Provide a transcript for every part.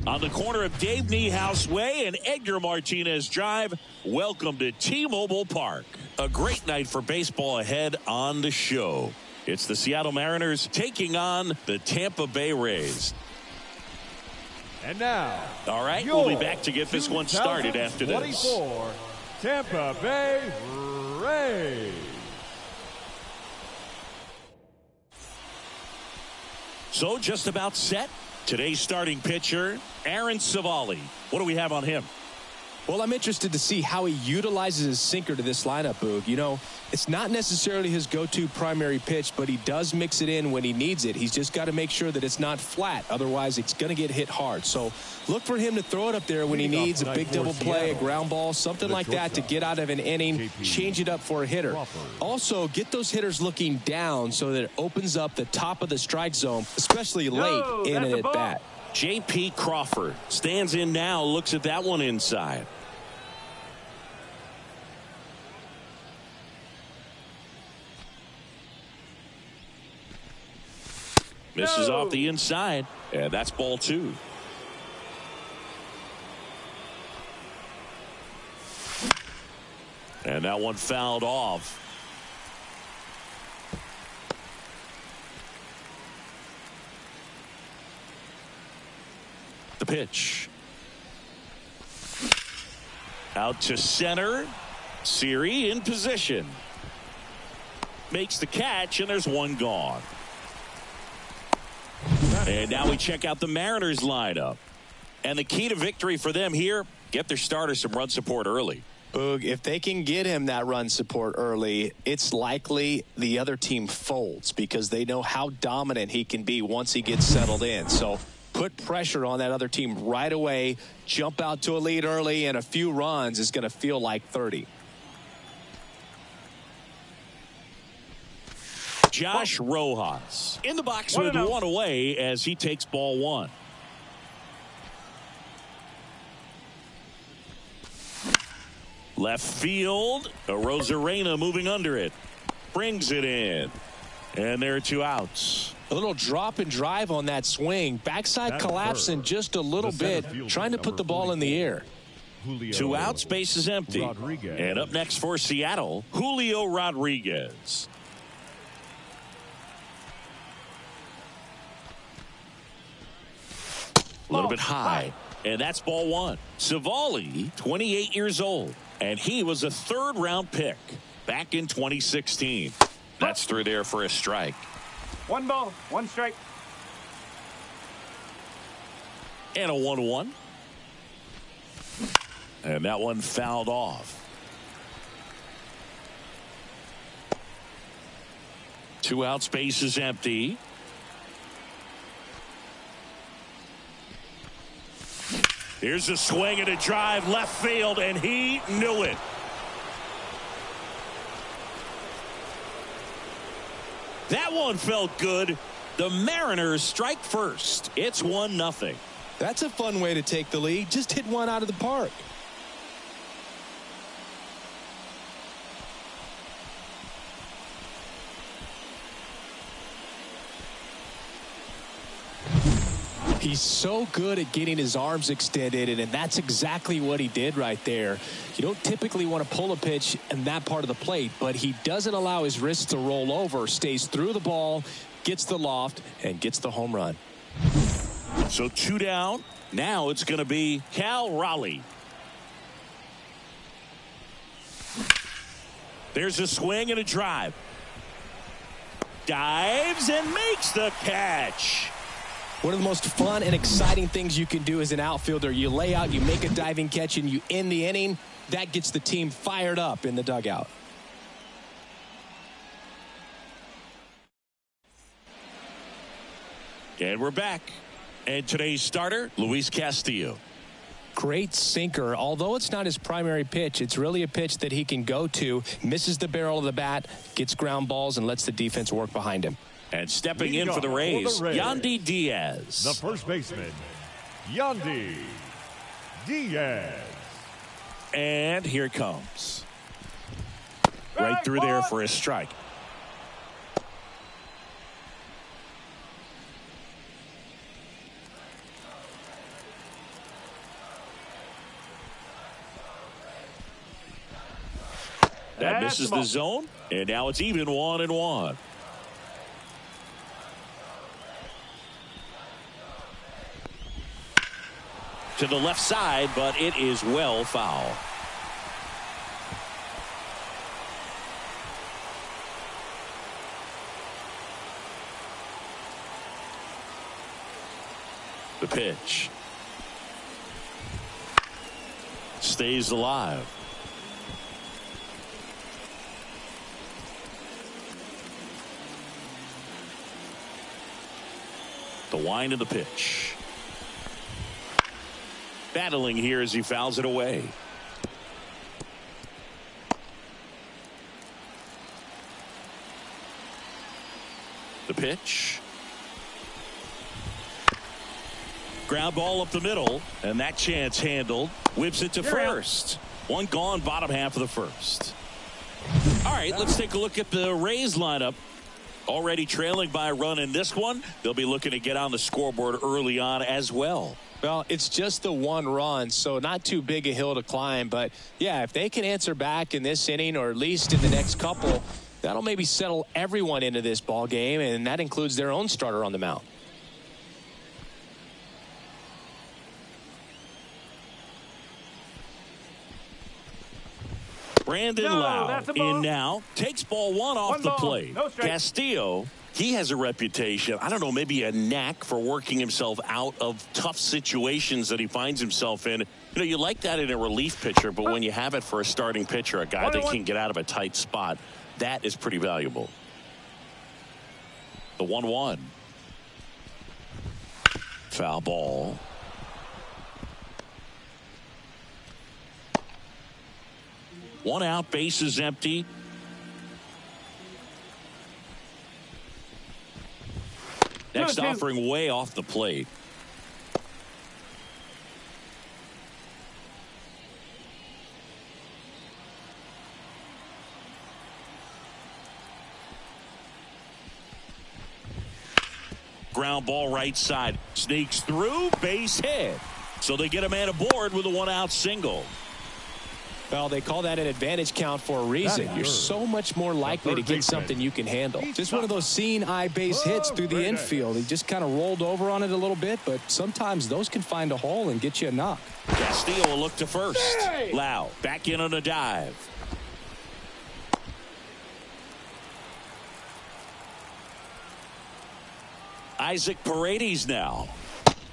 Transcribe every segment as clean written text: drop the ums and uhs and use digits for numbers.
On the corner of Dave Niehaus Way and Edgar Martinez Drive, welcome to T-Mobile Park. A great night for baseball ahead on the show. It's the Seattle Mariners taking on the Tampa Bay Rays. And now, all right, we'll be back to get this one started after this. 24 Tampa Bay Rays. So just about set. Today's starting pitcher, Aaron Civale. What do we have on him? Well, I'm interested to see how he utilizes his sinker to this lineup, Boog. You know, it's not necessarily his go-to primary pitch, but he does mix it in when he needs it. He's just got to make sure that it's not flat. Otherwise, it's going to get hit hard. So look for him to throw it up there when he needs a big double play, a ground ball, something like that to get out of an inning, change it up for a hitter. Also, get those hitters looking down so that it opens up the top of the strike zone, especially late in an at-bat. J.P. Crawford stands in now, looks at that one inside. Misses off the inside, and that's ball 2. And that one fouled off. The pitch. Out to center. Siri in position. Makes the catch, and there's one gone. And now we check out the Mariners lineup. And the key to victory for them here, get their starter some run support early. Boog, if they can get him that run support early, it's likely the other team folds because they know how dominant he can be once he gets settled in. So put pressure on that other team right away, jump out to a lead early, and a few runs is going to feel like 30. Josh Rojas in the box with one away as he takes ball 1. Left field, Rosarena moving under it, brings it in, and there are 2 outs. A little drop and drive on that swing, backside collapsing just a little bit, trying to put the ball in the air. 2 outs, base is empty. And up next for Seattle, Julio Rodriguez. A little bit high, and that's ball 1. Civale, 28 years old, and he was a 3rd-round pick back in 2016. That's through there for a strike. 1 ball, 1 strike. And a 1-1. And that one fouled off. 2 outs, base is empty. Here's a swing and a drive left field, and he knew it. That one felt good. The Mariners strike first. It's 1-0. That's a fun way to take the lead. Just hit one out of the park. He's so good at getting his arms extended, and that's exactly what he did right there. You don't typically want to pull a pitch in that part of the plate, but he doesn't allow his wrists to roll over, stays through the ball, gets the loft, and gets the home run. So 2 down. Now it's going to be Cal Raleigh. There's a swing and a drive. Dives and makes the catch. One of the most fun and exciting things you can do as an outfielder. You lay out, you make a diving catch, and you end the inning. That gets the team fired up in the dugout. And we're back. And today's starter, Luis Castillo. Great sinker. Although it's not his primary pitch, it's really a pitch that he can go to, misses the barrel of the bat, gets ground balls, and lets the defense work behind him. And stepping in for the Rays, Yandy Diaz. The first baseman, Yandy Diaz. And here it comes. Right through there for a strike. That That's misses the the ball. zone, and now it's even 1-1. To the left side, but it is well foul. The pitch. Stays alive. The wind of the pitch. Battling here as he fouls it away. The pitch. Ground ball up the middle, and that chance handled. Whips it to first. One gone, bottom half of the first. All right, let's take a look at the Rays lineup. Already trailing by a run in this one. They'll be looking to get on the scoreboard early on as well. Well, it's just the one run, so not too big a hill to climb. But, yeah, if they can answer back in this inning or at least in the next couple, that'll maybe settle everyone into this ball game, and that includes their own starter on the mound. Brandon Lau in now. Takes ball one off the plate. No strike. Castillo, he has a reputation, I don't know, maybe a knack for working himself out of tough situations that he finds himself in. You know, you like that in a relief pitcher, but when you have it for a starting pitcher, a guy that can get out of a tight spot, that is pretty valuable. The 1-1. Foul ball. One out, base is empty. Next offering way off the plate. Ground ball right side. Sneaks through, base hit. So they get a man aboard with a one-out single. Well, they call that an advantage count for a reason. You're so much more likely to get something you can handle. Just one of those seeing eye base hits through the infield. He just kind of rolled over on it a little bit, but sometimes those can find a hole and get you a knock. Castillo will look to first. Lau back in on a dive. Isaac Paredes now.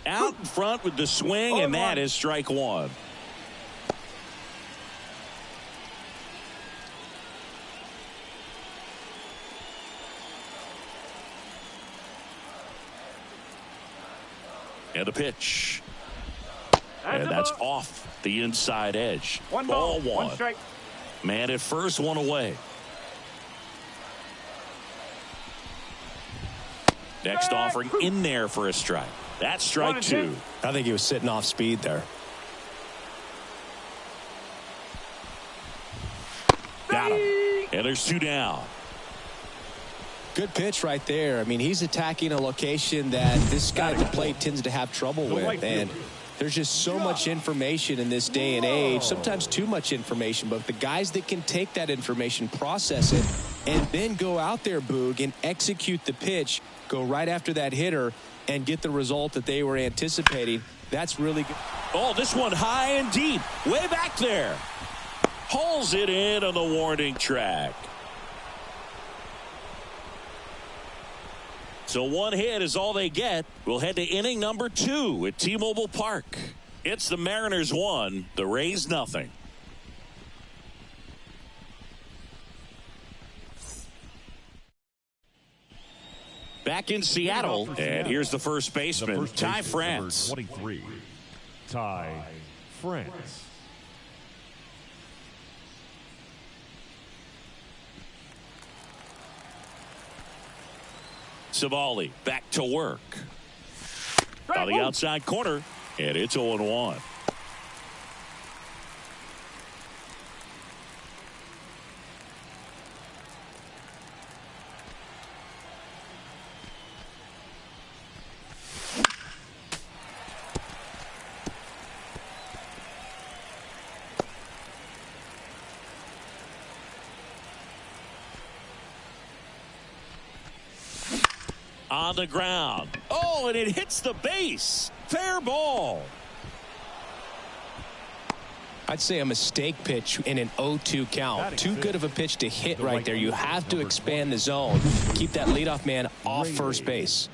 Out in front with the swing, and that is strike one. And a pitch. And that's off the inside edge. One ball, one. one strike. Man at first, one away. Next offering in there for a strike. That's strike two. I think he was sitting off speed there. Got him. And there's two down. Good pitch right there. I mean, he's attacking a location that this guy at the plate tends to have trouble with. And there's just so much information in this day and age, sometimes too much information. But the guys that can take that information, process it, and then go out there, Boog, and execute the pitch, go right after that hitter, and get the result that they were anticipating, that's really good. Oh, this one high and deep, way back there. Hauls it in on the warning track. So one hit is all they get. We'll head to inning number 2 at T-Mobile Park. It's the Mariners 1, the Rays nothing. Back in Seattle, and here's the first baseman, Ty France. 23, Ty France. Savali back to work. On the outside corner, and it's 0-1. On the ground. Oh, and it hits the base. Fair ball. I'd say a mistake pitch in an 0-2 count. Too good of a pitch to hit right there. You have to expand the zone. Keep that leadoff man off first base.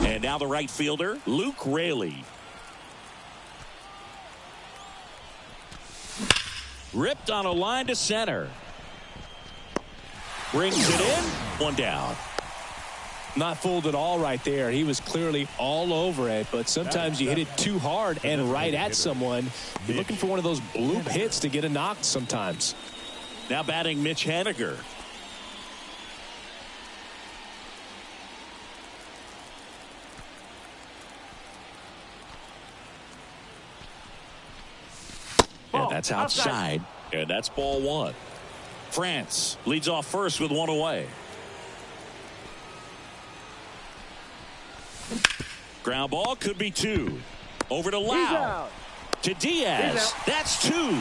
And now the right fielder, Luke Raley. Ripped on a line to center. Brings it in. One down. Not fooled at all right there. He was clearly all over it, but sometimes you hit it too hard and right at someone. You're looking for one of those bloop hits to get a knock sometimes. Now batting Mitch Haniger. And that's outside. And that's ball one. France leads off first with one away. Ground ball could be two. Over to Lau. To Diaz. That's two.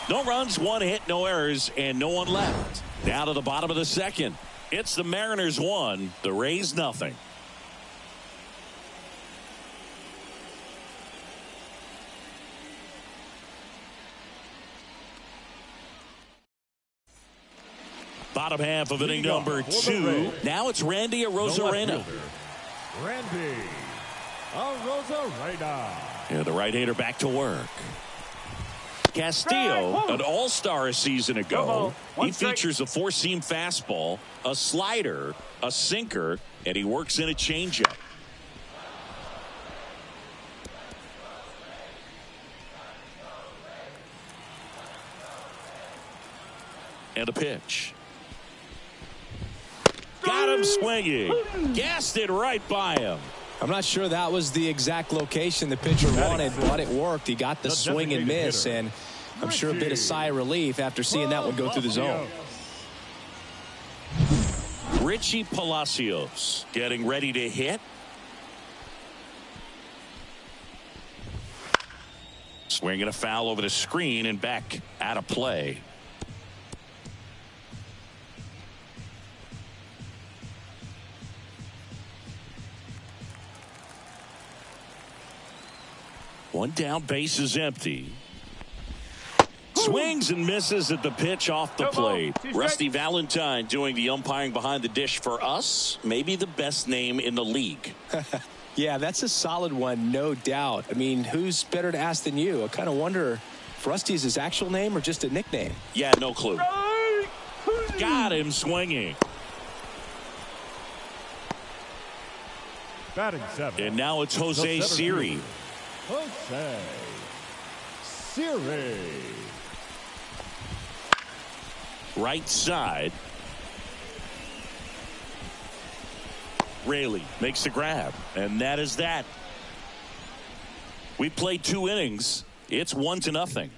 No runs, one hit, no errors, and no one left. Down to the bottom of the second. It's the Mariners 1, the Rays nothing. Bottom half of inning number 2. Now it's Randy Arozarena. Randy Arozarena. Yeah, the right-hander back to work. Castillo, an all-star a season ago. He features a four-seam fastball, a slider, a sinker, and he works in a changeup. And a pitch. Got him swinging. Gassed it right by him. I'm not sure that was the exact location the pitcher wanted, but it worked. He got the swing and miss, and I'm sure a bit of sigh of relief after seeing that one go through the zone. Richie Palacios getting ready to hit. Swinging a foul over the screen and back out of play. One down, base is empty. Swings and misses at the pitch off the plate. Rusty Valentine doing the umpiring behind the dish for us. Maybe the best name in the league. Yeah, that's a solid one, no doubt. I mean, who's better to ask than you? I kind of wonder if Rusty is his actual name or just a nickname. Yeah, no clue. Got him swinging. Batting 7. And now it's Jose Siri. Jose Siri. Right side. Raley makes the grab, and that is that. We played 2 innings. It's 1-0.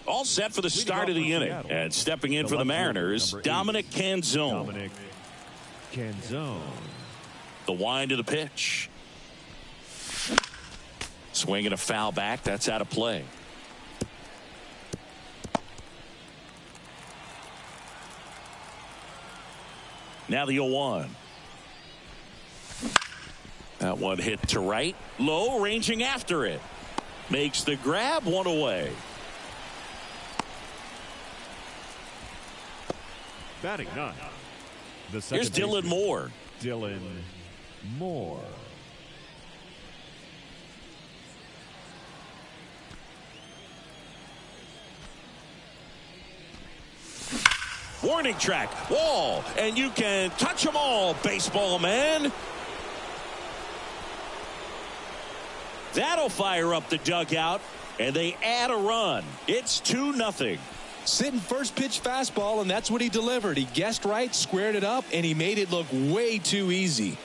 All set for the start of the inning. And stepping in for the Mariners, Dominic Canzone. Dominic Canzone. The wind of the pitch. Swinging a foul back. That's out of play. Now the 0-1. That one hit to right. Low, ranging after it. Makes the grab, one away. Batting 9. Here's Dylan Moore. Dylan Moore. Warning track, wall, and you can touch them all, baseball man. That'll fire up the dugout, and they add a run. It's 2-0. Sitting first pitch fastball, and that's what he delivered. He guessed right, squared it up, and he made it look way too easy.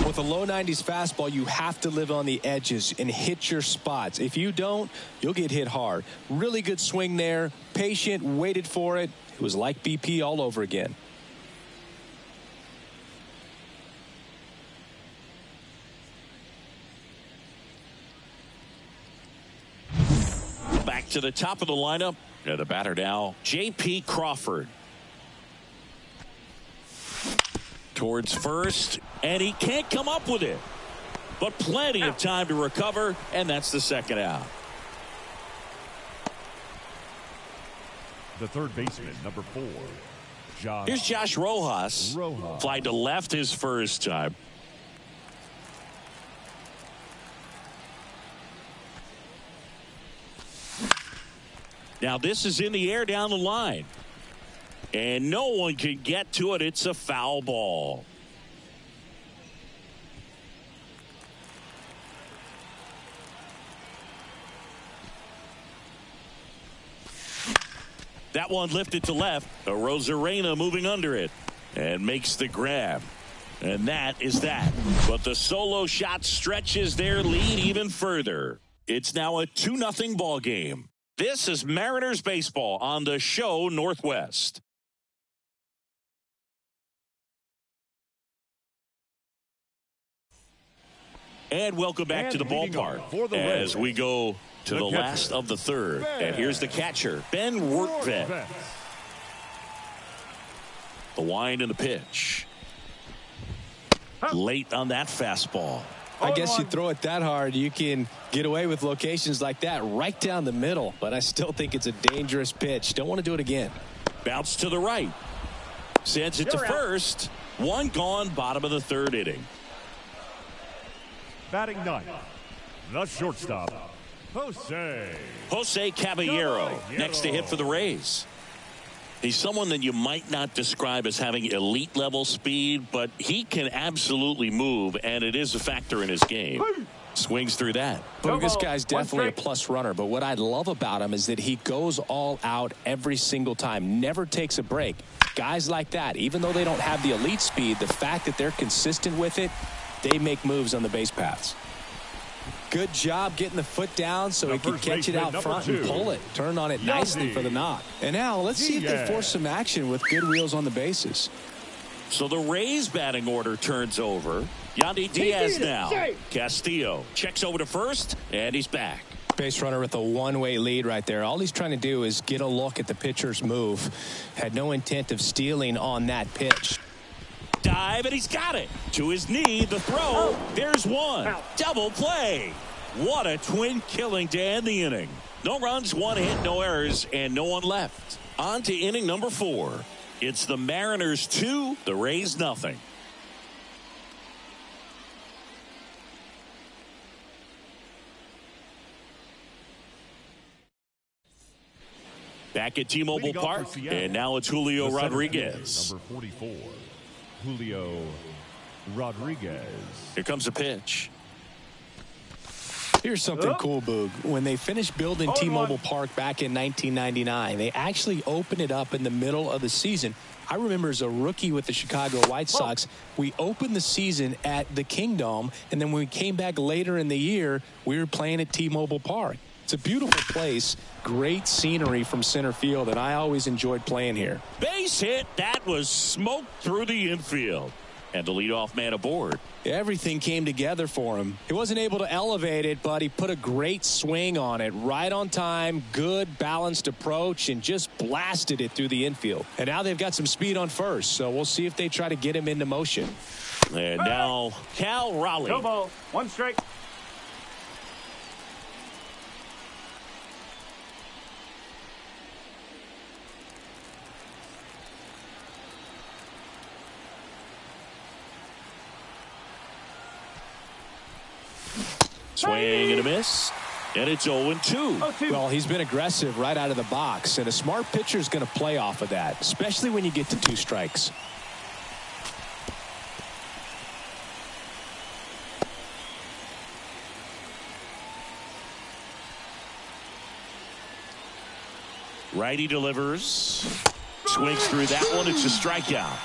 With with a low 90s fastball, you have to live on the edges and hit your spots. If you don't, you'll get hit hard. Really good swing there. Patient, waited for it. It was like BP all over again. Back to the top of the lineup. The batter now, J.P. Crawford. Towards first, and he can't come up with it. But plenty of time to recover, and that's the second out. The third baseman, number 4, Josh. Here's Josh Rojas. Fly to left his first time. Now this is in the air down the line. And no one can get to it. It's a foul ball. That one lifted to left. Rosarena moving under it and makes the grab. And that is that. But the solo shot stretches their lead even further. It's now a 2-0 ball game. This is Mariners baseball on the show Northwest. And welcome back to the ballpark as we go to the last of the third. And here's the catcher, Ben Wertvet. The wind and the pitch. Late on that fastball. I guess you throw it that hard, you can get away with locations like that right down the middle. But I still think it's a dangerous pitch. Don't want to do it again. Bounce to the right. Sends it to first. One gone, bottom of the third inning. Batting ninth, the shortstop, Jose Caballero, next to hit for the Rays. He's someone that you might not describe as having elite level speed, but he can absolutely move, and it is a factor in his game. Swings through that. But this guy's definitely a plus runner, but what I love about him is that he goes all out every single time, never takes a break. Guys like that, even though they don't have the elite speed, the fact that they're consistent with it, they make moves on the base paths. Good job getting the foot down so he can catch it out front and pull it. Turn on it nicely for the knock. And now let's see if they force some action with good wheels on the bases. So the Rays batting order turns over. Yandy Diaz now. Castillo checks over to first, and he's back. Base runner with a one-way lead right there. All he's trying to do is get a look at the pitcher's move. Had no intent of stealing on that pitch. Dive, and he's got it. To his knee, the throw. There's one. Double play. What a twin killing to end the inning. No runs, one hit, no errors, and no one left. On to inning number 4. It's the Mariners 2, the Rays nothing. Back at T-Mobile Park, and now it's Julio Rodriguez. Number 44, Julio Rodriguez. Here comes a pitch. Here's something cool, Boog. When they finished building T-Mobile Park back in 1999, they actually opened it up in the middle of the season. I remember as a rookie with the Chicago White Sox, we opened the season at the Kingdome, and then when we came back later in the year, we were playing at T-Mobile Park. It's a beautiful place, great scenery from center field, and I always enjoyed playing here. Base hit, that was smoked through the infield. And the leadoff man aboard. Everything came together for him. He wasn't able to elevate it, but he put a great swing on it. Right on time, good balanced approach, and just blasted it through the infield. And now they've got some speed on first, so we'll see if they try to get him into motion. And now Cal Raleigh. No ball, 1 strike. Swing and a miss. And it's 0-2. Well, he's been aggressive right out of the box, and a smart pitcher is going to play off of that, especially when you get to 2 strikes. Righty delivers. Swings through that one. It's a strikeout.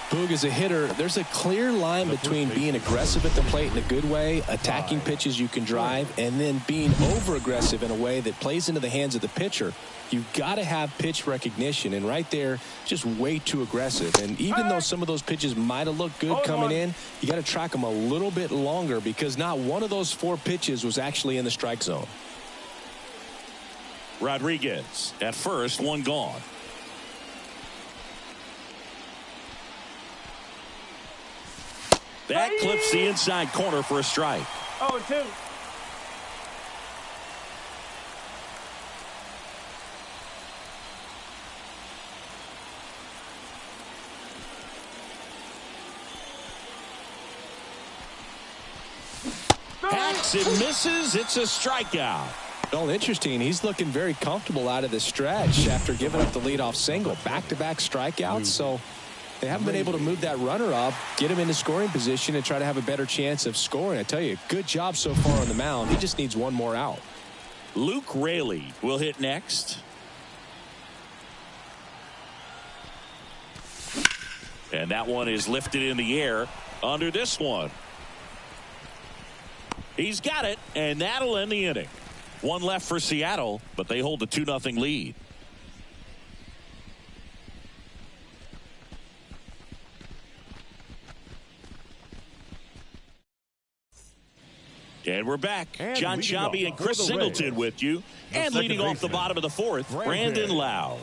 Boog, as a hitter, there's a clear line between being aggressive at the plate in a good way, attacking pitches you can drive, and then being over-aggressive in a way that plays into the hands of the pitcher. You've got to have pitch recognition, and right there, just way too aggressive. And even though some of those pitches might have looked good coming in, you got to track them a little bit longer because not one of those 4 pitches was actually in the strike zone. Rodriguez at first, 1 gone. That clips the inside corner for a strike. 0-2. Hacks and misses. It's a strikeout. Well, interesting. He's looking very comfortable out of the stretch after giving up the leadoff single. Back-to-back strikeouts, so they haven't been able to move that runner up, get him into scoring position, and try to have a better chance of scoring. I tell you, good job so far on the mound. He just needs one more out. Luke Raley will hit next. And that one is lifted in the air under this one. He's got it, and that'll end the inning. 1 left for Seattle, but they hold a 2-0 lead. And we're back. And John Shabby and Chris Singleton with you. And leading off the bottom of the 4th, Brandon Lau.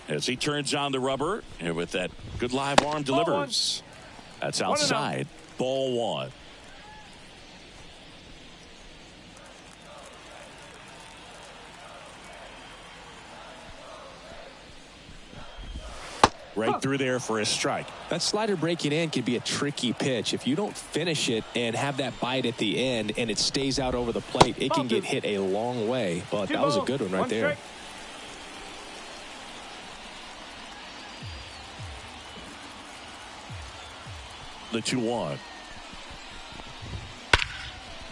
As he turns on the rubber, and with that good live arm delivers. That's outside. Ball 1. Right through there for a strike. That slider breaking in can be a tricky pitch. If you don't finish it and have that bite at the end and it stays out over the plate, it can get hit a long way. But that was a good one right there. The 2-1.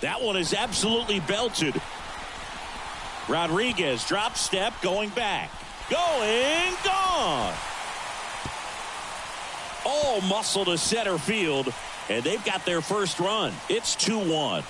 That one is absolutely belted. Rodriguez drop step going back. Going gone. All muscle to center field, and they've got their first run. It's 2-1.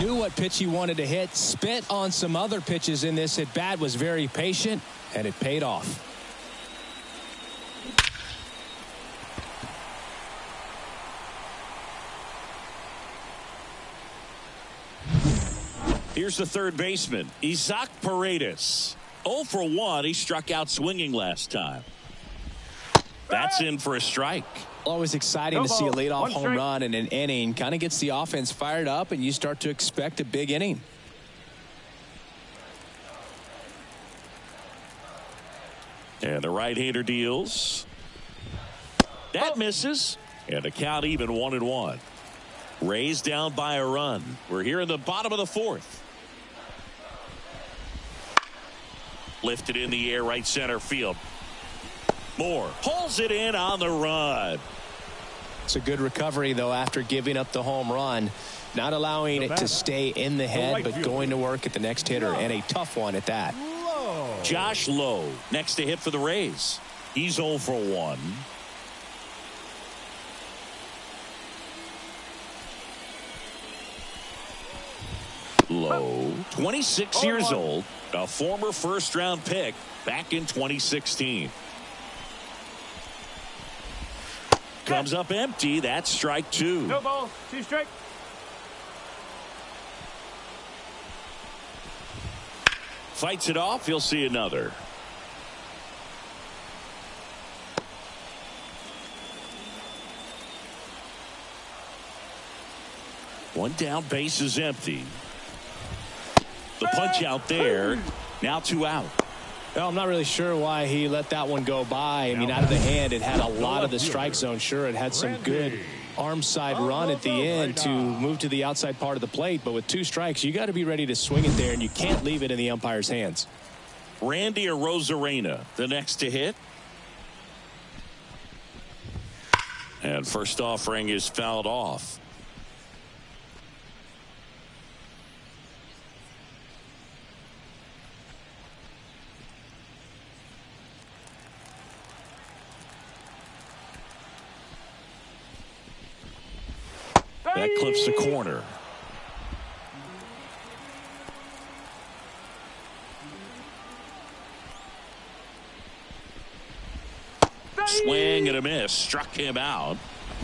Knew what pitch he wanted to hit, spent on some other pitches in this at bat, was very patient, and it paid off. Here's the third baseman, Isaac Paredes. 0 for 1. He struck out swinging last time. That's in for a strike. Always exciting to see a leadoff home run in an inning. Kind of gets the offense fired up, and you start to expect a big inning. And the right-hander deals. That misses. And the count even 1-1. Rays down by a run. We're here in the bottom of the 4th. Lifted in the air, right center field. Moore pulls it in on the run. It's a good recovery, though, after giving up the home run. Not allowing it to stay in the head, but going to work at the next hitter, and a tough one at that. Josh Lowe next to hit for the Rays. He's 0 for 1. Lowe, 26 years old, a former first-round pick back in 2016. Comes up empty. That's strike 2. No ball, 2 strike. Fights it off. He'll see another. One down, base is empty. The punch out there. Now 2 out. Well, I'm not really sure why he let that one go by. I mean, out of the hand, it had a lot of the strike zone. Sure, it had some good arm side run at the end to move to the outside part of the plate. But with 2 strikes, you got to be ready to swing it there, and you can't leave it in the umpire's hands. Randy Arozarena, the next to hit. And first offering is fouled off. That clips the corner. Swing and a miss. Struck him out.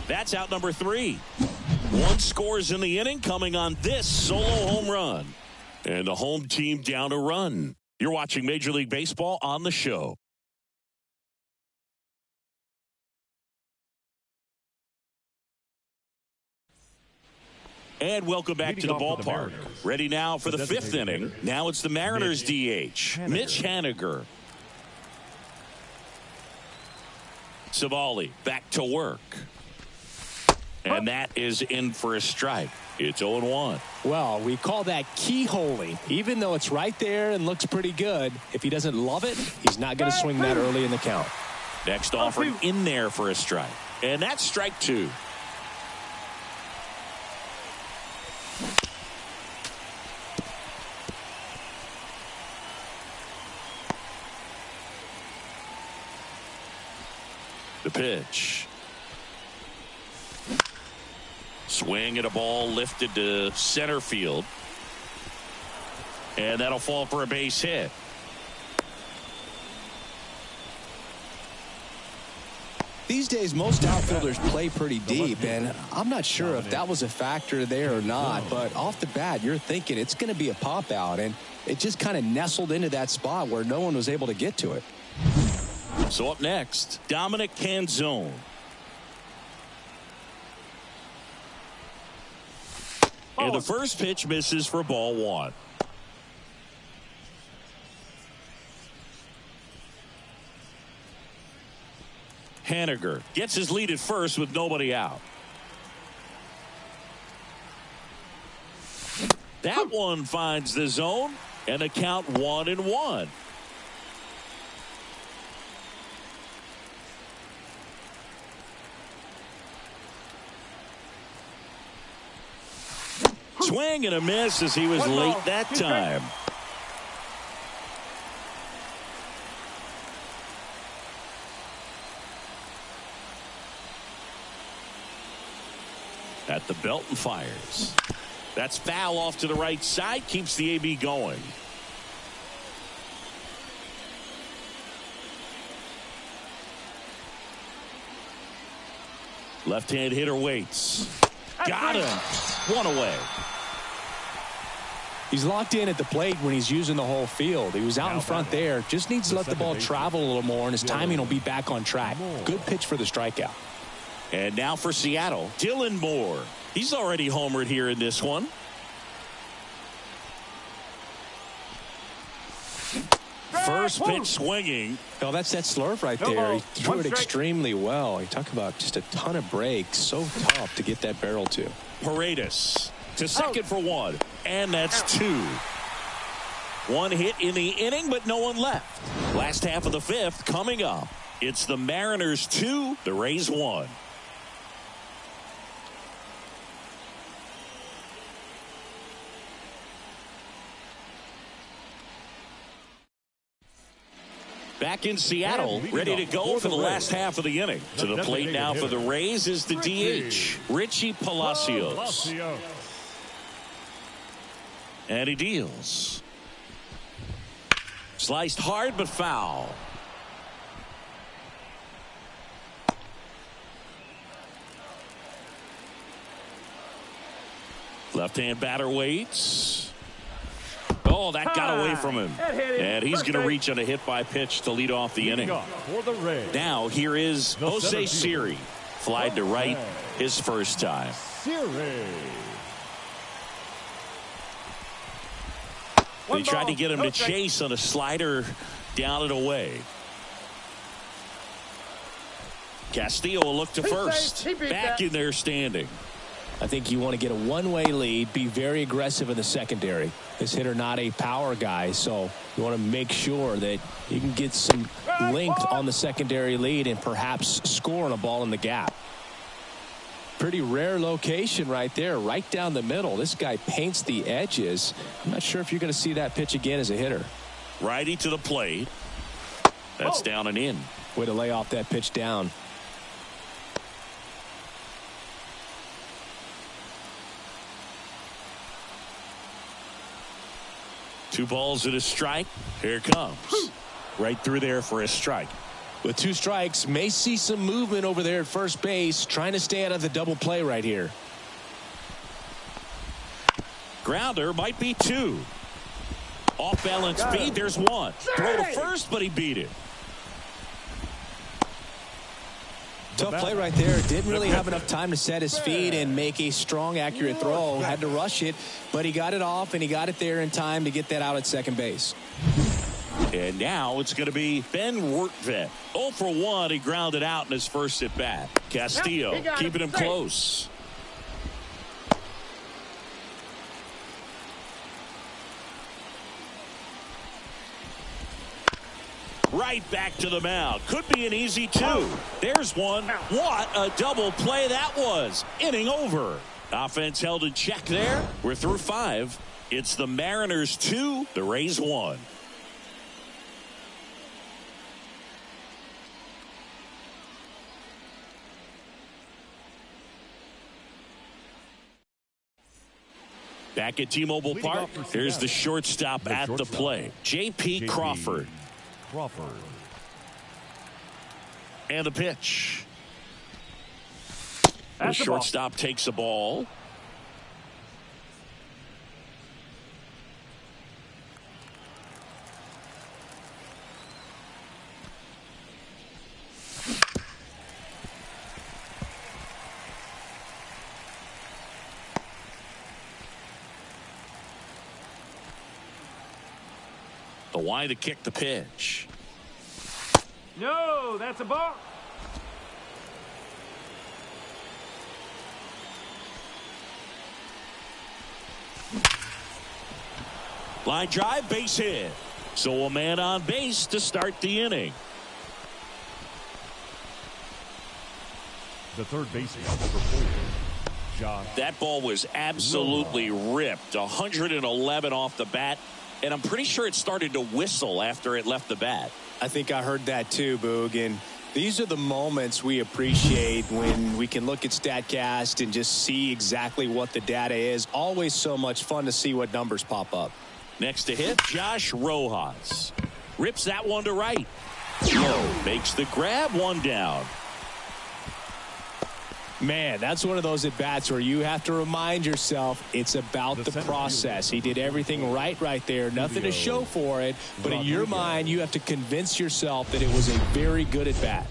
That's out number 3. 1 scores in the inning coming on this solo home run. And the home team down a run. You're watching Major League Baseball on the show. And welcome back to the ballpark. Ready now for the 5th inning. Now it's the Mariners DH, Mitch Haniger. Savali back to work. And that is in for a strike. It's 0-1. Well, we call that keyholing. Even though it's right there and looks pretty good, if he doesn't love it, he's not going to swing that early in the count. Next offering in there for a strike. And that's strike 2. The pitch. Swing at a ball lifted to center field. And that'll fall for a base hit. These days, most outfielders play pretty deep, and I'm not sure if that was a factor there or not, but off the bat, you're thinking it's going to be a pop out, and it just kind of nestled into that spot where no one was able to get to it. So up next, Dominic Canzone. And the first pitch misses for ball 1. Haniger gets his lead at first with nobody out. That one finds the zone, and the count 1-1. Swing and a miss as he was late that time. At the belt and fires. That's foul off to the right side. Keeps the AB going. Left-hand hitter waits. Got him. 1 away. He's locked in at the plate when he's using the whole field. He was out in front there. Just needs to let the ball travel a little more, and his timing will be back on track. Good pitch for the strikeout. And now for Seattle, Dylan Moore. He's already homered here in this one. First pitch swinging. Oh, that's that slurve right there. He threw it extremely well. You talk about just a ton of breaks. So tough to get that barrel to. Paredes to second for 1. And that's 2. 1 hit in the inning, but no one left. Last half of the 5th coming up. It's the Mariners 2, the Rays 1. Back in Seattle, ready to go for the last half of the inning. To the plate now for the Rays is the DH, Richie Palacios. And he deals. Sliced hard but foul. Left-hand batter waits. Oh, that got away from him. And he's going to reach on a hit-by pitch to lead off the inning. Now here is Jose Siri. Flied to right his first time. They tried to get him to chase on a slider down and away. Castillo will look to first. Back in there standing. I think you want to get a one-way lead, be very aggressive in the secondary. This hitter not a power guy, so you want to make sure that you can get some length on the secondary lead and perhaps score on a ball in the gap. Pretty rare location right there, right down the middle. This guy paints the edges. I'm not sure if you're going to see that pitch again as a hitter. Righty to the plate. That's down and in. Way to lay off that pitch down. Two balls and a strike. Here it comes. Right through there for a strike. With two strikes, may see some movement over there at first base, trying to stay out of the double play right here. Grounder might be two. Off balance speed, there's one. Throw to first, but he beat it. Tough play right there. Didn't really have enough time to set his feet and make a strong, accurate throw. Had to rush it, but he got it off, and he got it there in time to get that out at second base. And now it's going to be Ben Wertvet. 0 for 1. He grounded out in his first at bat. Castillo keeping him close. Right back to the mound. Could be an easy two. There's one. What a double play that was. Inning over. Offense held in check there. We're through 5. It's the Mariners 2, the Rays 1. Back at T-Mobile Park, here's the shortstop at the plate. J.P. Crawford. And the pitch. The shortstop takes a ball. The wide to kick the pitch. No, that's a ball. Line drive, base hit. So a man on base to start the inning. The third baseman, number 4, Josh. That ball was absolutely ripped. 111 off the bat. And I'm pretty sure it started to whistle after it left the bat. I think I heard that too, Boog. And these are the moments we appreciate when we can look at StatCast and just see exactly what the data is. Always so much fun to see what numbers pop up. Next to hit, Josh Rojas. Rips that one to right. Low makes the grab, one down. Man, that's one of those at-bats where you have to remind yourself it's about the process. He did everything right there. Nothing to show for it. But in your mind, you have to convince yourself that it was a very good at-bat.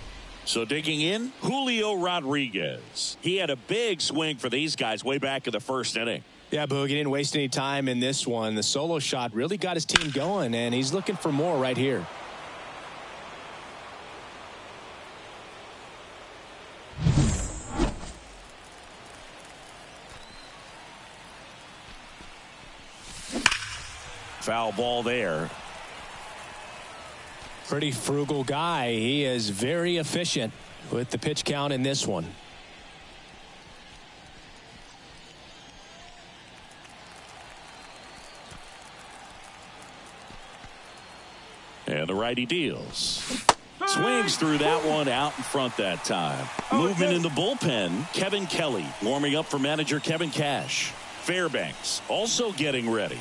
So digging in, Julio Rodriguez. He had a big swing for these guys way back in the first inning. Yeah, Boog, he didn't waste any time in this one. The solo shot really got his team going, and he's looking for more right here. Foul ball there. Pretty frugal guy. He is very efficient with the pitch count in this one. And the righty deals. Swings through that one out in front that time. Movement in the bullpen. Kevin Kelly warming up for manager Kevin Cash. Fairbanks also getting ready.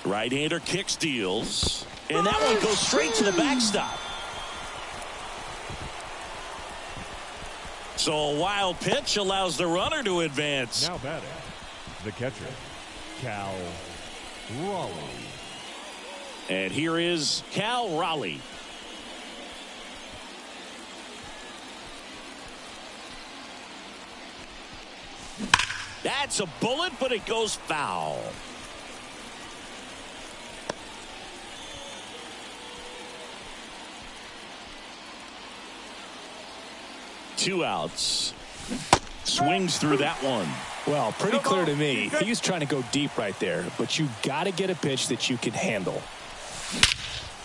Right-hander kicks, deals. And that one goes straight to the backstop. So a wild pitch allows the runner to advance. Now batting, the catcher, Cal Raleigh. And here is Cal Raleigh. That's a bullet, but it goes foul. Two outs. Swings through that one. Well, pretty clear to me. He was trying to go deep right there, but you got to get a pitch that you can handle.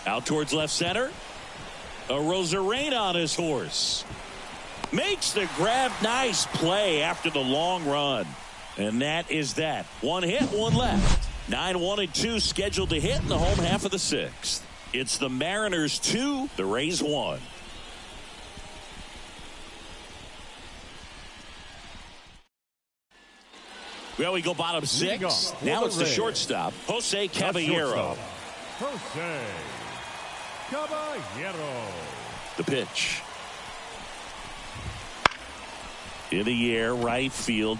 Out towards left center. A Rosarena on his horse. Makes the grab. Nice play after the long run. And that is that. One hit, one left. 9-1-2 scheduled to hit in the home half of the sixth. It's the Mariners 2, the Rays 1. Well, we go bottom six. Now it's the shortstop, Jose Caballero. Jose Caballero. The pitch. In the air, right field.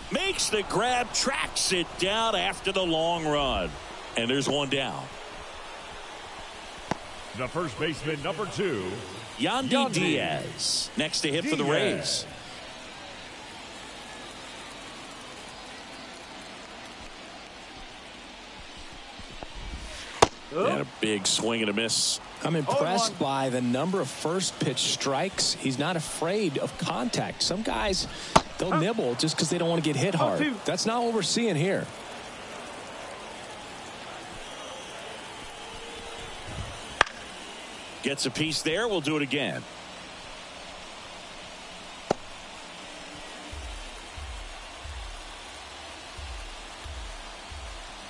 Makes the grab, tracks it down after the long run. And there's one down. The first baseman, number 2. Yandy Diaz. Next to hit for the Rays. And a big swing and a miss. I'm impressed by the number of first pitch strikes. He's not afraid of contact. Some guys, they'll nibble just because they don't want to get hit hard. That's not what we're seeing here. Gets a piece there. We'll do it again.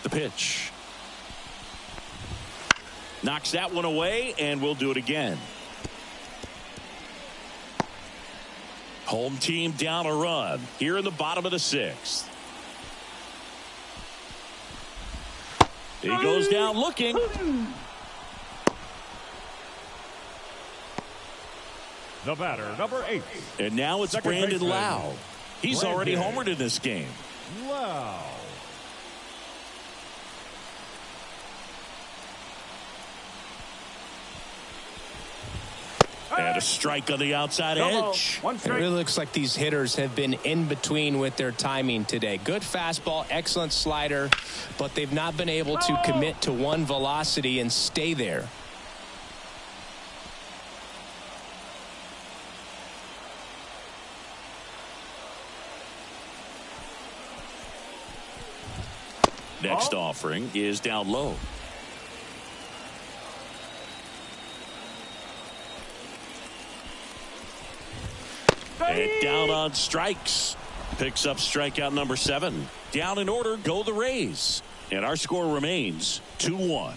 The pitch. Knocks that one away, and we'll do it again. Home team down a run here in the bottom of the sixth. He goes down looking. The batter, number 8. And now it's Second Brandon baseman, Lau. He's already homered in this game. Wow. And a strike on the outside edge. It really looks like these hitters have been in between with their timing today. Good fastball, excellent slider, but they've not been able to commit to one velocity and stay there. Next offering is down low. And down on strikes. Picks up strikeout number 7. Down in order go the Rays. And our score remains 2-1.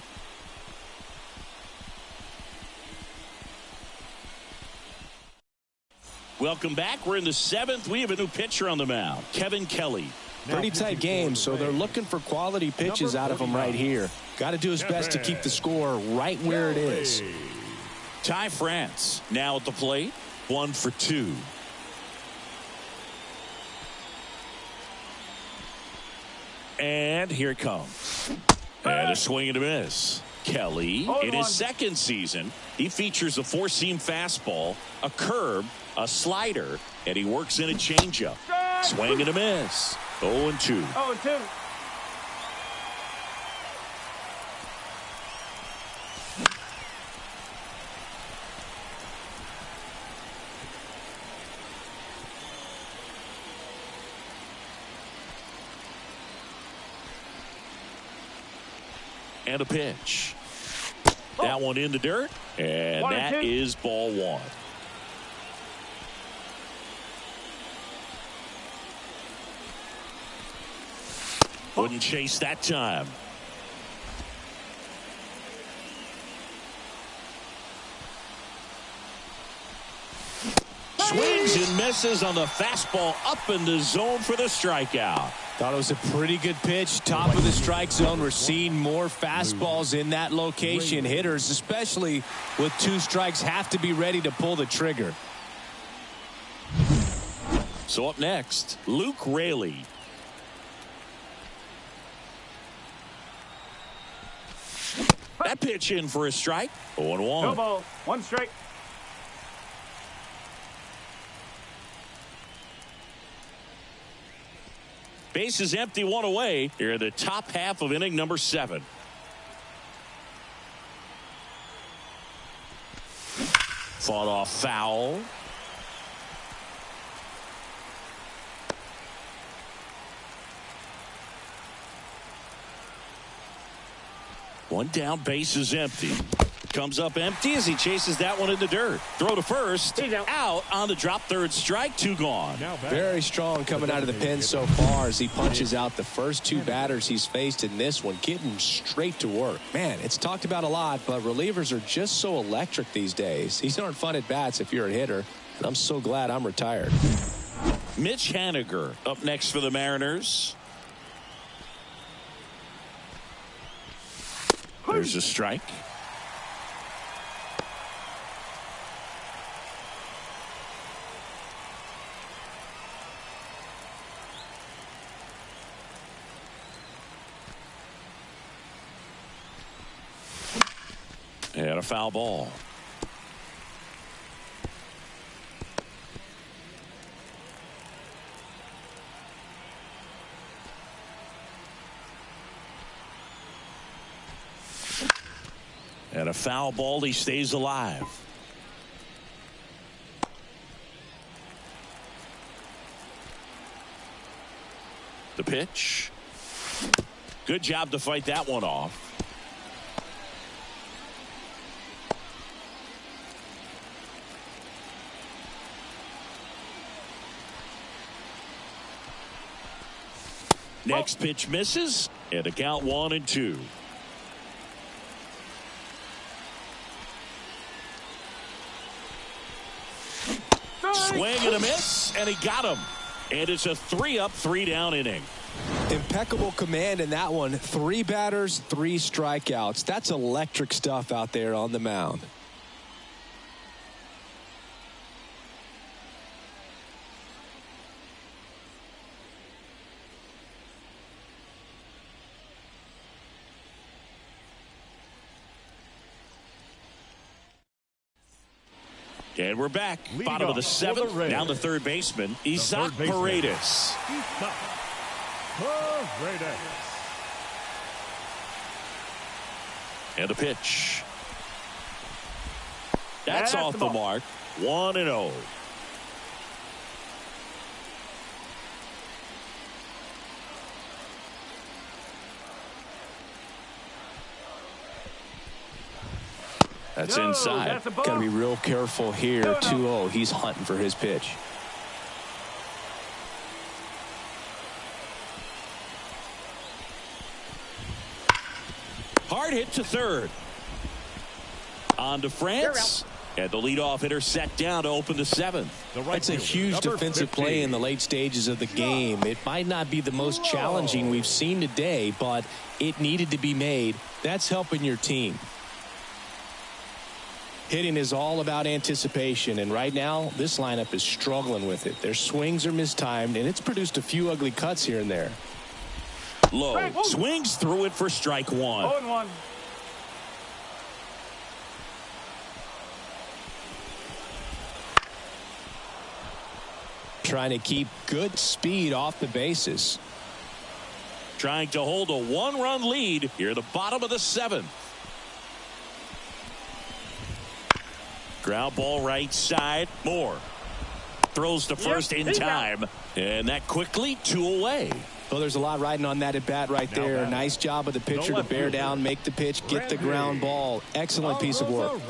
Welcome back. We're in the 7th. We have a new pitcher on the mound, Kevin Kelly. Pretty tight game, so they're looking for quality pitches out of him right here. Got to do his best to keep the score right where it is. Ty France now at the plate. 1 for 2. And here it comes. And a swing and a miss. Kelly, in his second season, he features a 4-seam fastball, a curve, a slider, and he works in a changeup. Swing and a miss. 0-2. 0-2. And a pitch. That one in the dirt. And that is ball 1. Wouldn't chase that time. Swings and misses on the fastball up in the zone for the strikeout. Thought it was a pretty good pitch. Top of the strike zone. We're seeing more fastballs in that location. Hitters, especially with 2 strikes, have to be ready to pull the trigger. So up next, Luke Raley. That pitch in for a strike. 0-1. No ball. 1 strike. Base is empty, one away here in the top half of inning number 7. Fought off foul. One down, base is empty. Comes up empty as he chases that one in the dirt. Throw to first. Out on the drop, third strike, 2 gone. Very strong coming out of the pen so far as he punches out the first 2 batters he's faced in this one, getting straight to work. Man, it's talked about a lot, but relievers are just so electric these days. These aren't fun at bats if you're a hitter, and I'm so glad I'm retired. Mitch Haniger up next for the Mariners. There's a strike. And a foul ball. And a foul ball, he stays alive. The pitch. Good job to fight that one off. Next pitch misses, and the count 1-2. Swing and a miss, and he got him. And it's a 3-up, 3-down inning. Impeccable command in that one. 3 batters, 3 strikeouts. That's electric stuff out there on the mound. And we're back. Bottom of the 7th. Down to third baseman, Isaac Paredes. And a pitch. That's off the mark. 1-0. That's inside. Got to be real careful here. 2-0. He's hunting for his pitch. Hard hit to third. On to France. And the leadoff hitter set down to open the 7th. That's a huge defensive play in the late stages of the game. It might not be the most challenging we've seen today, but it needed to be made. That's helping your team. Hitting is all about anticipation, and right now this lineup is struggling with it. Their swings are mistimed, and it's produced a few ugly cuts here and there. Low swings through it for strike 1. 0-1. Trying to keep good speed off the bases. Trying to hold a 1-run lead here at the bottom of the 7th. Ground ball right side. Moore throws to first in time, and that quickly 2 away. Well, there's a lot riding on that at bat right there. Nice job of the pitcher to bear down, make the pitch, get the ground ball. Excellent piece of work.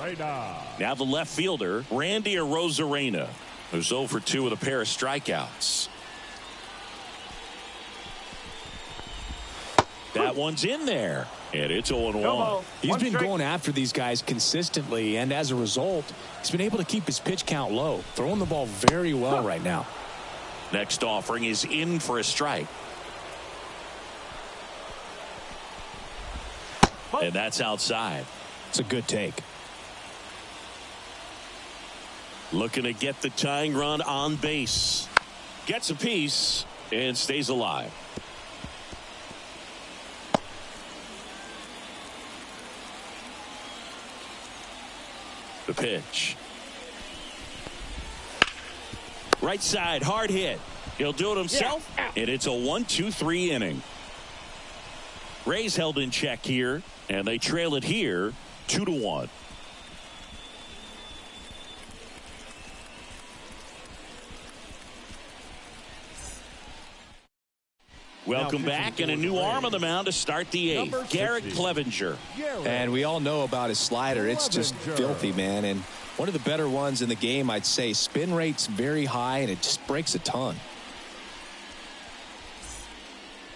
Now the left fielder, Randy Arozarena, who's 0 for 2 with a pair of strikeouts. That one's in there, and it's 0-1. He's been going after these guys consistently, and as a result, he's been able to keep his pitch count low, throwing the ball very well right now. Next offering is in for a strike. And that's outside. It's a good take. Looking to get the tying run on base. Gets a piece and stays alive. The pitch. Right side, hard hit. He'll do it himself, and it's a 1-2-3 inning. Rays held in check here, and they trail it here 2-1. Welcome back, and a new arm on the mound to start the eighth. Garrett Clevenger. And we all know about his slider. It's just filthy, man. And one of the better ones in the game, I'd say. Spin rate's very high, and it just breaks a ton.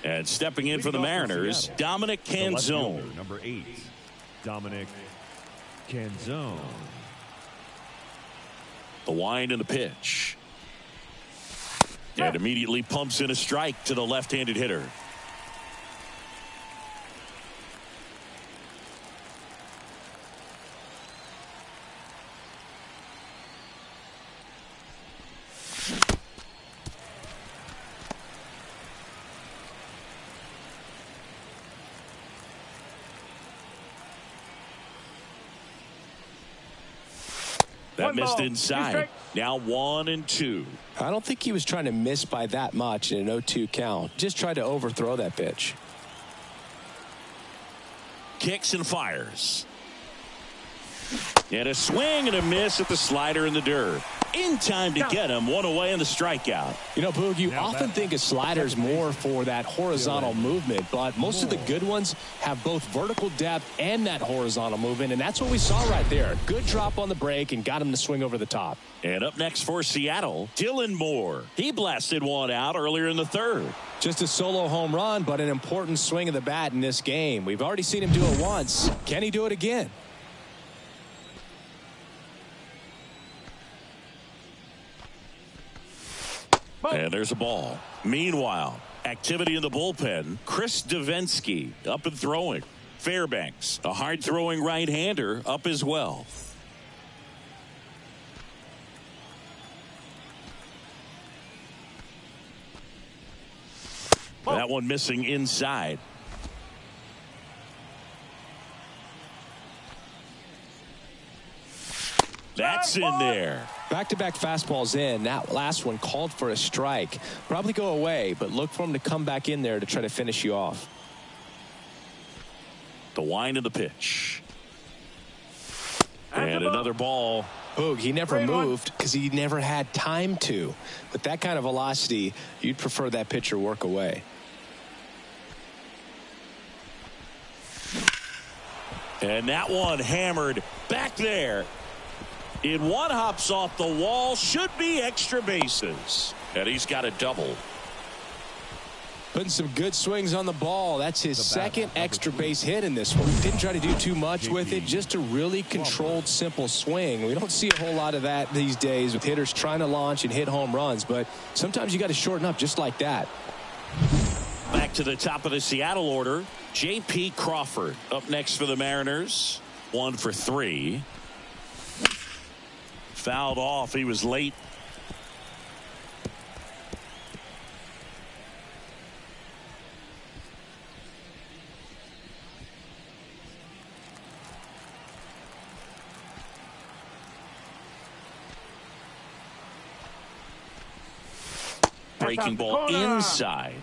And stepping in for the Mariners, Dominic Canzone. Number 8, Dominic Canzone. The wind and the pitch. And immediately pumps in a strike to the left-handed hitter. That missed inside. Now 1-2. I don't think he was trying to miss by that much in an 0-2 count. Just tried to overthrow that pitch. Kicks and fires. And a swing and a miss at the slider in the dirt. In time to get him. One away in the strikeout. You know, Boog, you often think a slider's more for that horizontal movement, but most of the good ones have both vertical depth and that horizontal movement, and that's what we saw right there. Good drop on the break and got him to swing over the top. And up next for Seattle, Dylan Moore. He blasted one out earlier in the third. Just a solo home run, but an important swing of the bat in this game. We've already seen him do it once. Can he do it again? And there's a ball. Meanwhile, activity in the bullpen. Chris Davinsky up and throwing. Fairbanks, a hard-throwing right-hander, up as well. That one missing inside. That's in there. Back-to-back fastballs in. That last one called for a strike. Probably go away, but look for him to come back in there to try to finish you off. The wind of the pitch. And another ball. Boog, he never moved because he never had time to. With that kind of velocity, you'd prefer that pitcher work away. And that one hammered back there. In one, hops off the wall. Should be extra bases. And he's got a double. Putting some good swings on the ball. That's his second extra base hit in this one. Didn't try to do too much with it. Just a really controlled, simple swing. We don't see a whole lot of that these days with hitters trying to launch and hit home runs. But sometimes you got to shorten up just like that. Back to the top of the Seattle order. J.P. Crawford up next for the Mariners. 1 for 3. Fouled off. He was late. Breaking ball inside.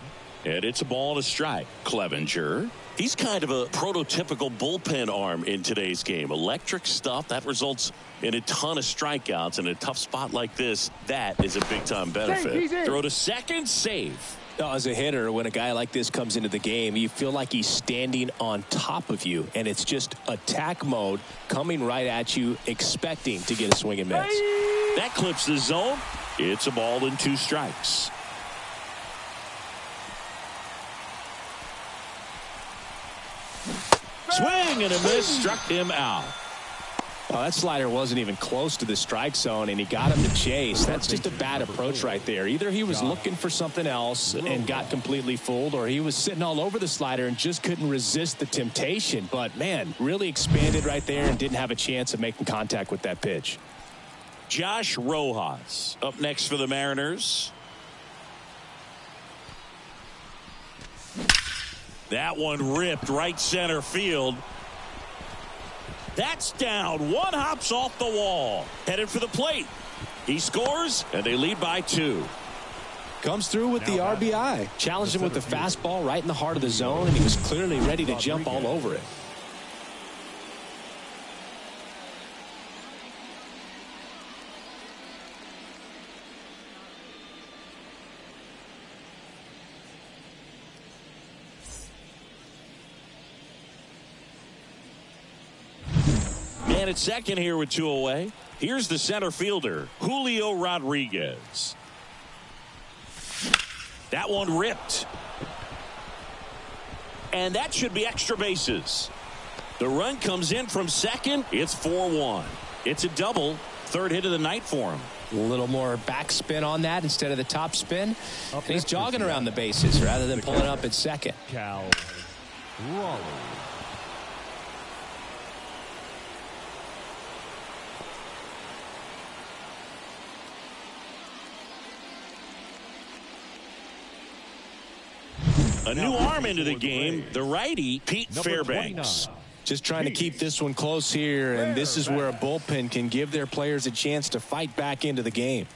And it's a ball and a strike. Clevenger. He's kind of a prototypical bullpen arm in today's game. Electric stuff that results in a ton of strikeouts. In a tough spot like this, that is a big-time benefit. Throw to second, save. As a hitter, when a guy like this comes into the game, you feel like he's standing on top of you, and it's just attack mode coming right at you, expecting to get a swing and miss. That clips the zone. It's a ball and 2 strikes. Swing and a miss, struck him out. Well, that slider wasn't even close to the strike zone, and he got him to chase. That's just a bad approach right there. Either he was looking for something else and got completely fooled, or he was sitting all over the slider and just couldn't resist the temptation. But, man, really expanded right there and didn't have a chance of making contact with that pitch. Josh Rojas up next for the Mariners. That one ripped right center field. That's down. One hops off the wall. Headed for the plate. He scores, and they lead by 2. Comes through with the RBI. Challenged him with the fastball right in the heart of the zone, and he was clearly ready to jump all over it. And at second here with 2 away. Here's the center fielder, Julio Rodriguez. That one ripped. And that should be extra bases. The run comes in from second. It's 4-1. It's a double. Third hit of the night for him. A little more backspin on that instead of the top spin. And he's jogging around the bases rather than pulling up at second. Cal Raleigh. A new arm into the game, the righty, Pete Fairbanks. Just trying to keep this one close here, and this is where a bullpen can give their players a chance to fight back into the game.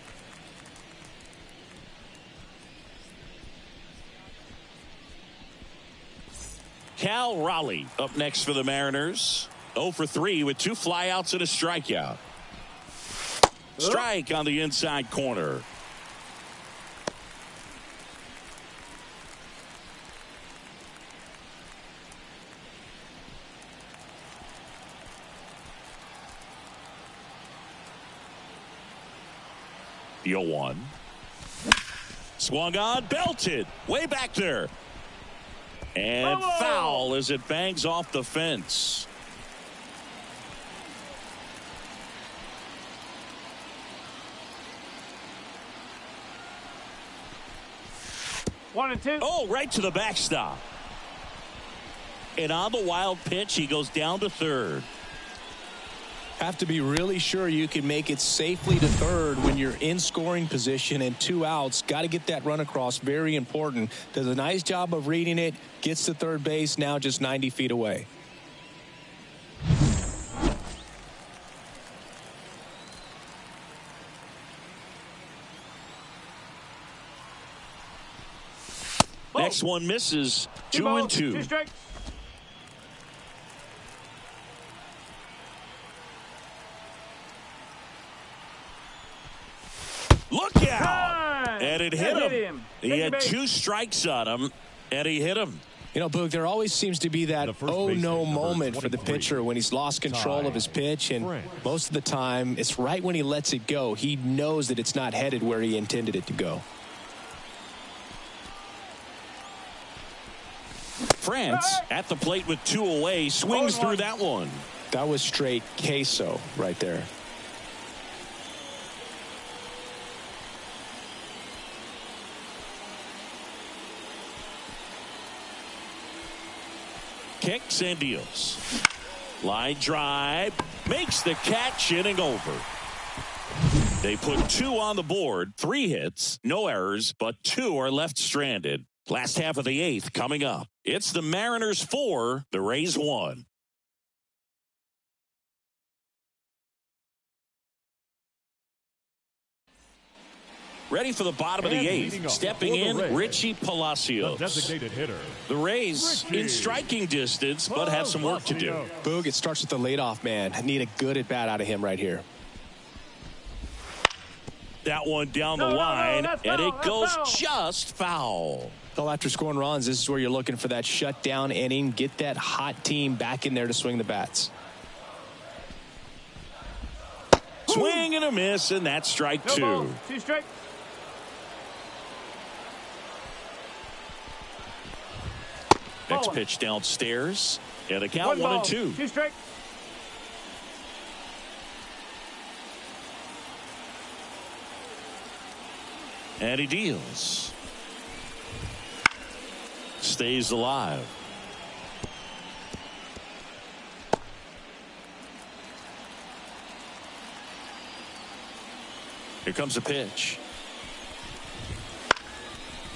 Cal Raleigh up next for the Mariners. 0 for 3 with 2 flyouts and a strikeout. Strike on the inside corner. The 0-1. Swung on, belted, way back there. And foul as it bangs off the fence. One and two. Oh, right to the backstop. And on the wild pitch, he goes down to third. Have to be really sure you can make it safely to third when you're in scoring position and 2 outs. Got to get that run across. Very important. Does a nice job of reading it. Gets to third base, now just 90 feet away. Next one misses. 2-2. 2 strikes. Look out! And it hit him. He had 2 strikes on him, and he hit him. You know, Boog, there always seems to be that oh-no moment for the pitcher when he's lost control of his pitch, and most of the time, it's right when he lets it go. He knows that it's not headed where he intended it to go. France at the plate with 2 away, swings through that one. That was straight queso right there. Kicks and deals. Line drive. Makes the catch, inning over. They put 2 on the board. 3 hits. No errors, but 2 are left stranded. Last half of the 8th coming up. It's the Mariners 4, the Rays 1. Ready for the bottom of the 8th. Stepping in, Richie Palacios. The designated hitter. The Rays in striking distance, but have some work to do. Boog, it starts with the leadoff man. I need a good at-bat out of him right here. That one down the line, and it goes just foul. Well, after scoring runs, this is where you're looking for that shutdown inning. Get that hot team back in there to swing the bats. Swing and a miss, and that's strike 2. 2 strikes. Next pitch downstairs, and a count 1-2. 2 strikes. And he deals. Stays alive. Here comes a pitch.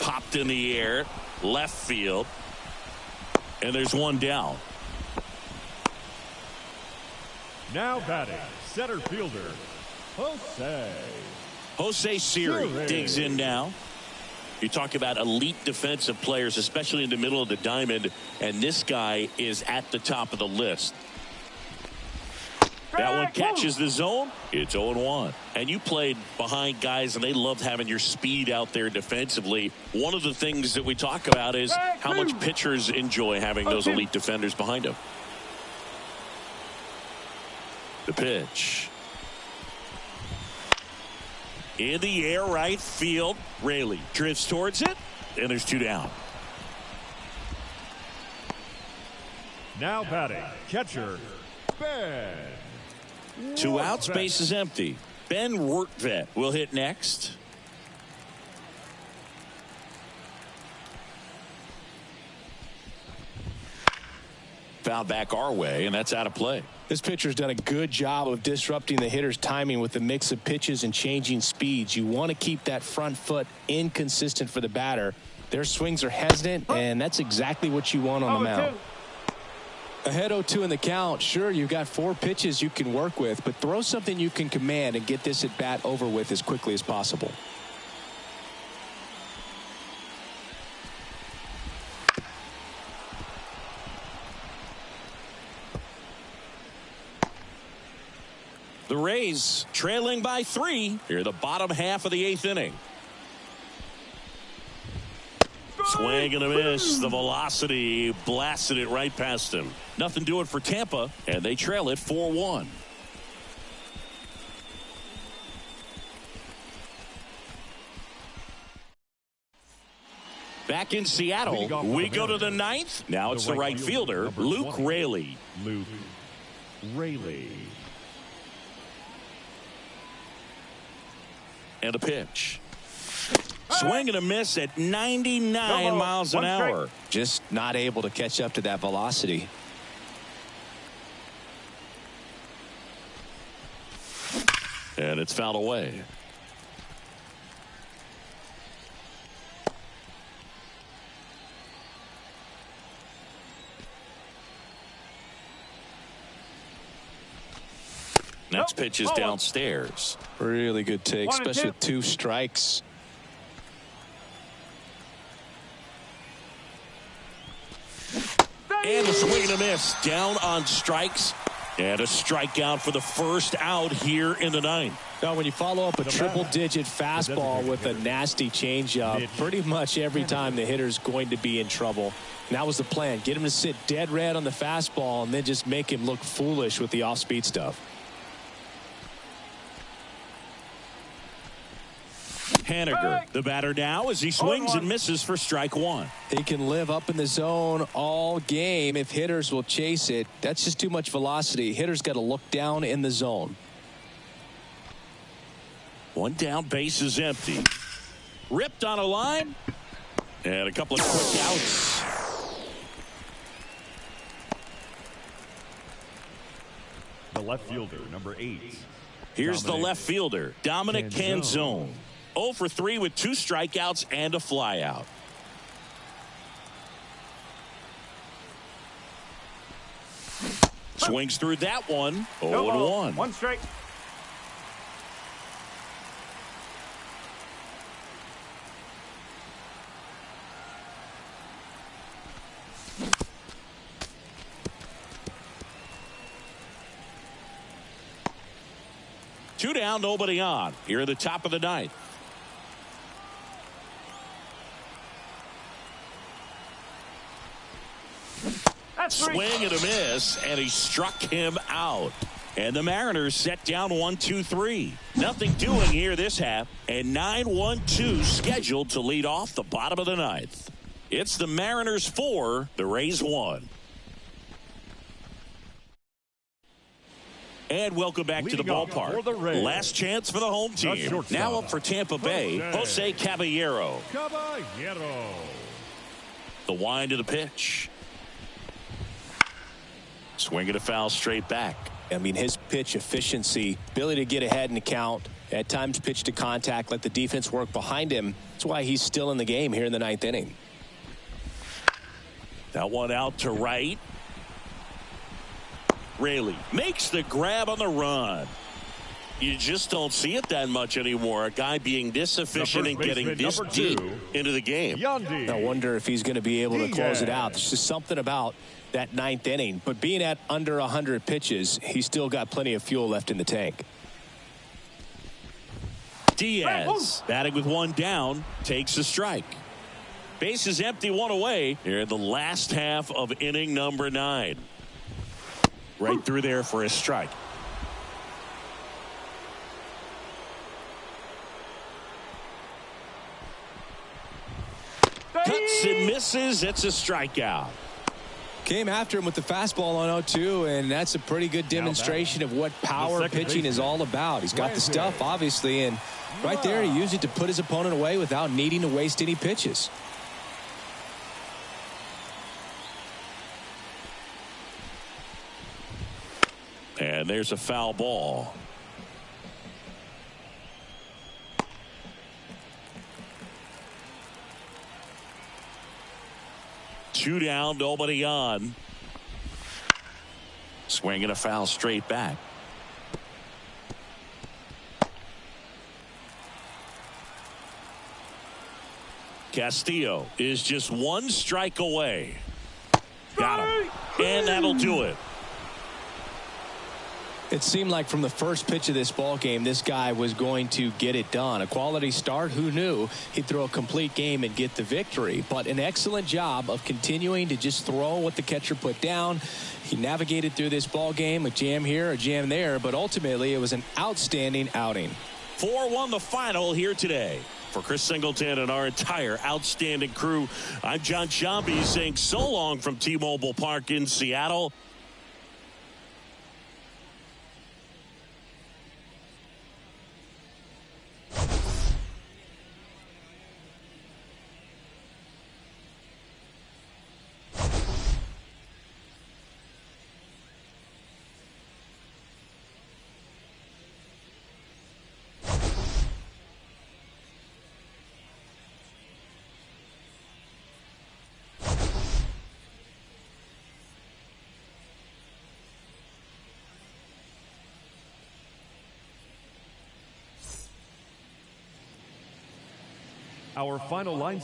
Popped in the air, left field. And there's one down. Now batting, center fielder, Jose Siri digs in now. You talk about elite defensive players, especially in the middle of the diamond, and this guy is at the top of the list. That one catches the zone. It's 0-1. And you played behind guys, and they loved having your speed out there defensively. One of the things that we talk about is how much pitchers enjoy having those elite defenders behind them. The pitch. In the air, right field. Raley drifts towards it, and there's 2 down. Now batting, catcher, Ben. 2 outs, base is empty. Ben Rortvedt will hit next. Foul back our way, and that's out of play. This pitcher's done a good job of disrupting the hitter's timing with the mix of pitches and changing speeds. You want to keep that front foot inconsistent for the batter. Their swings are hesitant, and that's exactly what you want on the mound. Ahead 0-2 in the count. Sure, you've got 4 pitches you can work with, but throw something you can command and get this at bat over with as quickly as possible. The Rays trailing by 3 here, the bottom half of the 8th inning. Swing and a miss. The velocity blasted it right past him. Nothing doing for Tampa, and they trail it 4-1. Back in Seattle, we go to the 9th. Now it's the right fielder, Luke Raley. Luke Raley. And a pitch. Swing and a miss at 99 miles an hour. Just not able to catch up to that velocity. And it's fouled away. Next pitch is downstairs. Really good take, especially with 2 strikes. And a swing and a miss. Down on strikes. And a strikeout for the first out here in the 9th. Now, when you follow up a triple-digit fastball with a nasty changeup, pretty much every time the hitter's going to be in trouble. And that was the plan. Get him to sit dead red on the fastball and then just make him look foolish with the off-speed stuff. Haniger, the batter now, as he swings and misses for strike 1. He can live up in the zone all game if hitters will chase it. That's just too much velocity. Hitters got to look down in the zone. 1 down, base is empty. Ripped on a line. And a couple of quick outs. The left fielder, number 8. Here's the left fielder, Dominic Canzone. 0 for 3 with 2 strikeouts and a flyout. Swings through that one. 0-1. 1 strike. Two down, nobody on. Here at the top of the 9th. Swing and a miss, and he struck him out. And the Mariners set down 1-2-3. Nothing doing here this half, and 9-1-2 scheduled to lead off the bottom of the 9th. It's the Mariners 4, the Rays 1. And welcome back to the ballpark. Last chance for the home team. Now up for Tampa Bay, Jose Caballero. The wind of the pitch. Swing and a foul straight back. I mean, his pitch efficiency, ability to get ahead in the count, at times pitch to contact, let the defense work behind him. That's why he's still in the game here in the 9th inning. That one out to right. Raley makes the grab on the run. You just don't see it that much anymore. A guy being this efficient and getting this deep into the game. I wonder if he's going to be able to close it out. There's just something about that ninth inning. But being at under 100 pitches, he's still got plenty of fuel left in the tank. Diaz batting with one down, takes a strike. Base is empty, one away here in the last half of inning number 9. Right through there for a strike. Cuts and misses. It's a strikeout. Came after him with the fastball on 0-2, and that's a pretty good demonstration of what power pitching is all about. He's got the stuff, obviously, and right there he used it to put his opponent away without needing to waste any pitches. And there's a foul ball. Two down, nobody on. Swinging a foul straight back. Castillo is just one strike away. Got him. And that'll do it. It seemed like from the first pitch of this ball game, this guy was going to get it done. A quality start. Who knew he'd throw a complete game and get the victory? But an excellent job of continuing to just throw what the catcher put down. He navigated through this ball game, a jam here, a jam there, but ultimately it was an outstanding outing. 4-1 the final here today. For Chris Singleton and our entire outstanding crew, I'm John Sciambi saying so long from T-Mobile Park in Seattle. Our final line